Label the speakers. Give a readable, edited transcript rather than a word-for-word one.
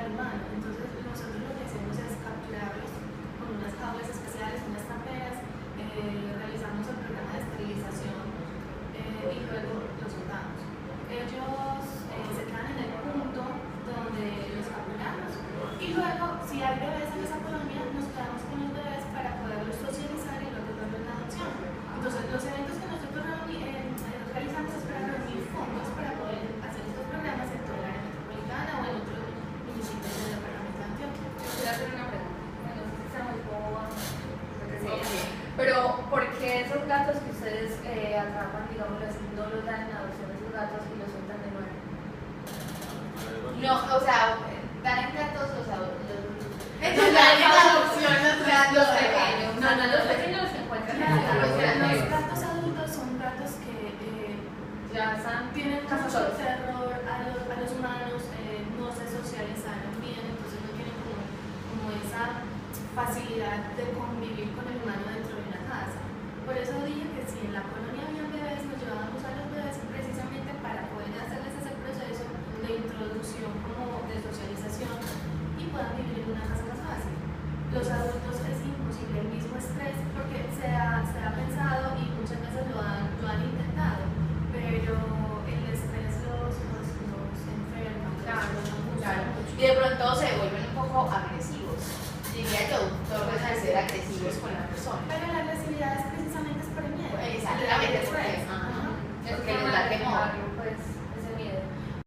Speaker 1: al humano. Entonces nosotros lo que hacemos es capturarlos con unas jaulas especiales, unas taperas, realizamos el programa de esterilización y luego los soltamos. Ellos se quedan en el punto donde los capturamos y luego, si hay bebés en esa colonia, nos quedamos con los bebés para poderlos socializar y luego darles la adopción. Entonces, los eventos que nosotros realizamos es para reunir fondos para poder hacer estos programas en toda la área metropolitana o en otros municipios del departamento de Antioquia.
Speaker 2: Quiero hacer una pregunta, no sé si sea muy boba, lo que sea, pero ¿por qué esos gatos que ustedes atrapan, digamos así, no los dan en adopción a esos gatos y los sueltan de nuevo?
Speaker 3: No, o sea, dan en gatos los
Speaker 1: Ellos dan en adopción
Speaker 2: los pequeños. No, los pequeños los encuentran en
Speaker 1: los gatos adultos son gatos que
Speaker 2: ya están,
Speaker 1: tienen mucho terror a los humanos, no se socializaron bien, entonces no tienen como esa facilidad de convivir con el humano dentro de una casa. Por eso dije que si en la colonia había bebés, nos llevábamos a los bebés precisamente para poder hacerles ese proceso de introducción como de socialización y puedan vivir en una casa más fácil. Los adultos es imposible, el mismo estrés, porque se ha pensado y muchas veces lo han intentado, pero el estrés los enferma.
Speaker 3: Claro. Y de pronto se vuelven un poco agresivos. Diría yo, tornan a ser agresivos con la persona.
Speaker 1: Pero la agresividad es precisamente por el miedo.
Speaker 3: Exactamente, porque les da temor.